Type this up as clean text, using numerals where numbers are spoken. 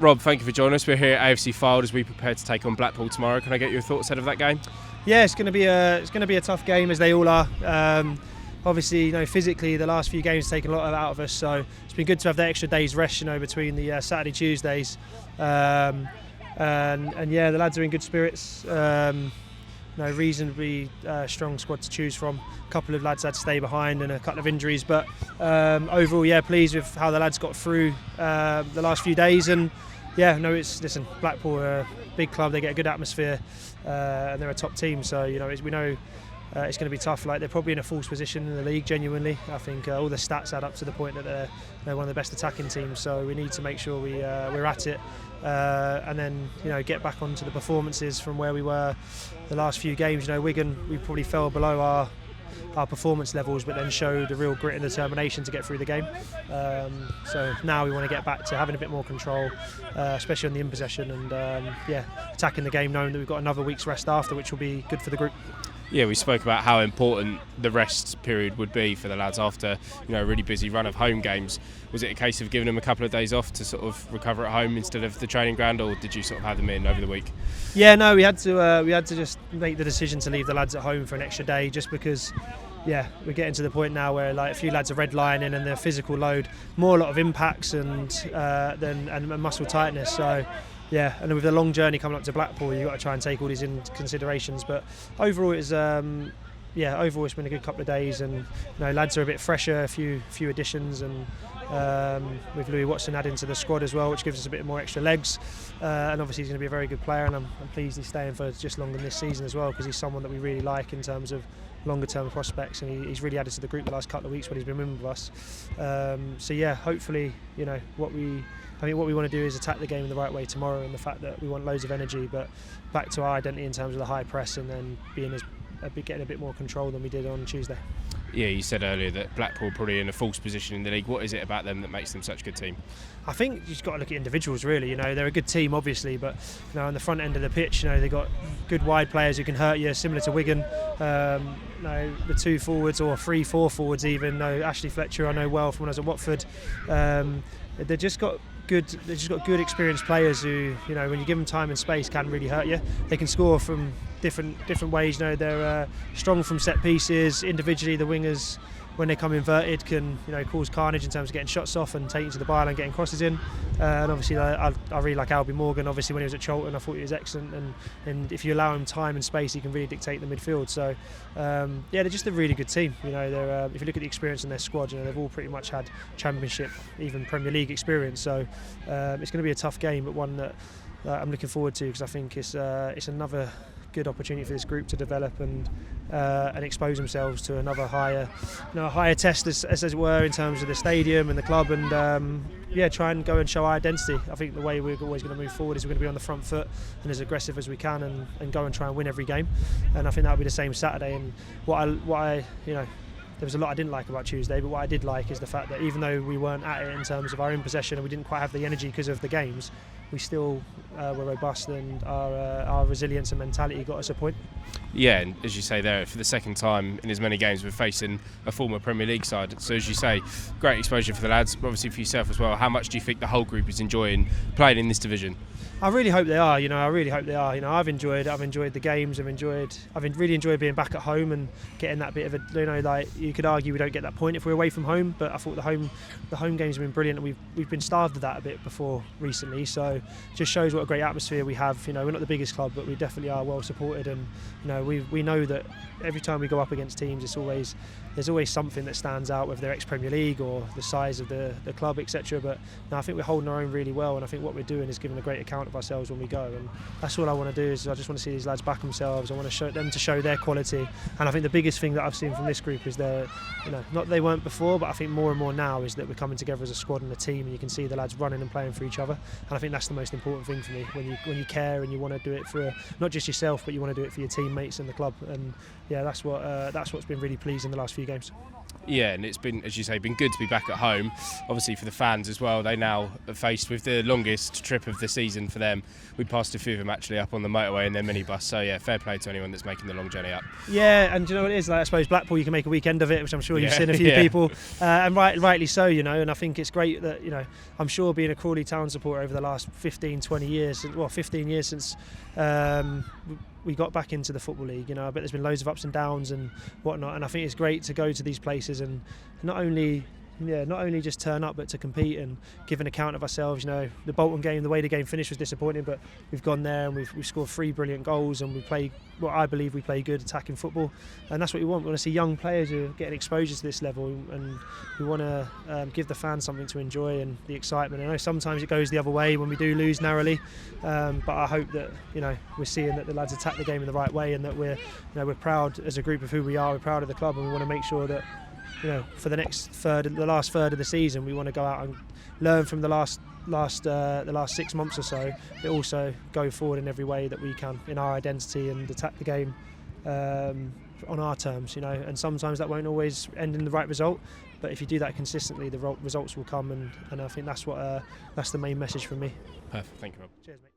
Rob, thank you for joining us. We're here at AFC Fylde as we prepare to take on Blackpool tomorrow. Can I get your thoughts ahead of that game? Yeah, it's going to be a tough game, as they all are. Obviously, physically the last few games have taken a lot out of us, so it's been good to have that extra day's rest, between the Saturday Tuesdays. And yeah, the lads are in good spirits. Reasonably strong squad to choose from. A couple of lads had to stay behind and a couple of injuries, but overall, yeah, pleased with how the lads got through the last few days. And yeah, listen, Blackpool are a big club. They get a good atmosphere, and they're a top team. So we know it's going to be tough. Like, they're probably in a false position in the league. Genuinely, I think all the stats add up to the point that they're one of the best attacking teams. So we need to make sure we're at it. And then get back onto the performances from where we were the last few games. Wigan, we probably fell below our performance levels, but then showed a real grit and determination to get through the game. So now we want to get back to having a bit more control, especially on the in possession, and attacking the game, knowing that we've got another week's rest after, which will be good for the group. Yeah, we spoke about how important the rest period would be for the lads after a really busy run of home games. Was it a case of giving them a couple of days off to sort of recover at home instead of the training ground, or did you sort of have them in over the week? Yeah, no, we had to just make the decision to leave the lads at home for an extra day, just because. Yeah, we're getting to the point now where a few lads are redlining and their physical load, a lot of impacts and muscle tightness. So. Yeah, and with the long journey coming up to Blackpool, you've got to try and take all these into considerations. But overall, it's been a good couple of days, and lads are a bit fresher, a few additions, and with Louis Watson adding to the squad as well, which gives us a bit more extra legs. And obviously he's going to be a very good player, and I'm pleased he's staying for just longer than this season as well, because he's someone that we really like in terms of longer term prospects, and he's really added to the group the last couple of weeks when he's been with us. So yeah, hopefully what we want to do is attack the game in the right way tomorrow, and the fact that we want loads of energy, but back to our identity in terms of the high press, and then getting a bit more control than we did on Tuesday. Yeah, you said earlier that Blackpool are probably in a false position in the league. What is it about them that makes them such a good team? I think you've just got to look at individuals, really. They're a good team, obviously, but on the front end of the pitch, they've got good wide players who can hurt you, similar to Wigan. The two forwards, or 3-4 forwards even. Ashley Fletcher, I know well from when I was at Watford. They've just got good experienced players who, when you give them time and space, can really hurt you. They can score from different ways. They're strong from set pieces. Individually, the wingers, when they come inverted, can cause carnage in terms of getting shots off and taking to the byline and getting crosses in. And obviously, I really like Albie Morgan. Obviously, when he was at Charlton, I thought he was excellent. And if you allow him time and space, he can really dictate the midfield. So they're just a really good team. They're if you look at the experience in their squad, they've all pretty much had Championship, even Premier League experience. So it's going to be a tough game, but one that I'm looking forward to, because I think it's another good opportunity for this group to develop and expose themselves to another higher test, as it were, in terms of the stadium and the club, and try and go and show our identity. I think the way we're always going to move forward is we're going to be on the front foot and as aggressive as we can, and go and try and win every game. And I think that'll be the same Saturday. And what I there was a lot I didn't like about Tuesday, but what I did like is the fact that even though we weren't at it in terms of our own possession and we didn't quite have the energy because of the games, we still were robust, and our resilience and mentality got us a point. Yeah, and as you say there, for the second time in as many games we're facing a former Premier League side. So as you say, great exposure for the lads, obviously for yourself as well. How much do you think the whole group is enjoying playing in this division? I really hope they are. I really hope they are. I've enjoyed the games. I've really enjoyed being back at home and getting that bit of a. You could argue we don't get that point if we're away from home, but I thought the home games have been brilliant, and we've been starved of that a bit before recently. So it just shows what a great atmosphere we have. We're not the biggest club, but we definitely are well supported, and we know that every time we go up against teams, there's always something that stands out, whether they're ex-Premier League or the size of the club, etc. But I think we're holding our own really well, and I think what we're doing is giving a great account of ourselves when we go, and that's all I want to do. Is I just want to see these lads back themselves. I want to show them to show their quality, and I think the biggest thing that I've seen from this group is they're, not they weren't before, but I think more and more now is that we're coming together as a squad and a team, and you can see the lads running and playing for each other, and I think that's the most important thing for me, when you care and you want to do it for not just yourself, but you want to do it for your teammates and the club. And that's what's been really pleasing the last few games. Yeah, and it's been, as you say, been good to be back at home. Obviously for the fans as well, they now are faced with the longest trip of the season for them. We passed a few of them actually up on the motorway in their minibus, so yeah, fair play to anyone that's making the long journey up. Yeah, and do you know what it is? Like, I suppose Blackpool, you can make a weekend of it, which I'm sure you've seen a few Yeah. people, and rightly so, you know. And I think it's great that, you know, I'm sure being a Crawley Town supporter over the last 15, 20 years, well, 15 years since we got back into the Football League, you know, I bet there's been loads of ups and downs and whatnot, and I think it's great to go to these places and not only just turn up, but to compete and give an account of ourselves. You know, the Bolton game, the way the game finished was disappointing, but we've gone there and we've scored 3 brilliant goals, and we play what I believe we play good attacking football, and that's what we want. We want to see young players who are getting exposure to this level, and we want to give the fans something to enjoy and the excitement. I know sometimes it goes the other way when we do lose narrowly, but I hope that, you know, we're seeing that the lads attack the game in the right way, and that we're proud as a group of who we are. We're proud of the club, and we want to make sure that, you know, for the last third of the season, we want to go out and learn from the last 6 months or so, but also go forward in every way that we can in our identity and attack the game on our terms, you know. And sometimes that won't always end in the right result, but if you do that consistently, the results will come, and I think that's the main message from me. Perfect, thank you, Rob. Cheers, mate.